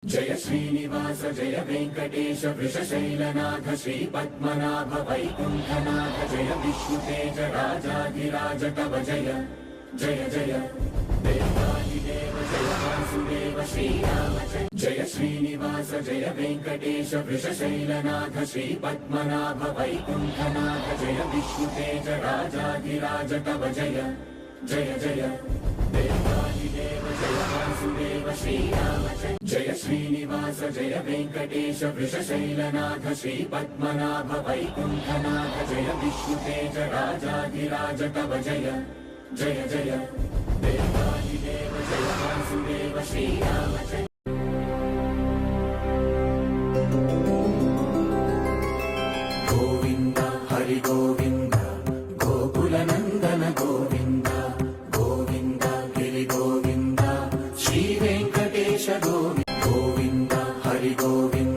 जय श्रीनिवास जय वेंकटेश वृषशैलनाथ श्रीपद्मनाभ वैकुंठनाथ जय विष्णुतेज राजाधिराज तव जय जय जय देवादिदेव जय वासुदेव श्रीराम जय श्रीनिवास जय वेंकटेश वृषशैलनाथ श्रीपद्मनाभ वैकुंठनाथ जय विष्णुतेज राजाधिराज तव जय जय जय देवादिदेव जय वासुदेव श्रीराम जय श्रीनिवास जय वेंकटेश वृषशैलनाथ श्रीपद्मनाभ वैकुंठनाथ जय विष्णुतेज राजाधिराज तव जय जय जय देवादिदेव जय वासुदेव श्रीराम गोविंद हरि गोविंद गोकुलनंदन गोविंद गोविंद गिरि गोविंद श्री वेंकटेश गोविंद हरि गोविंद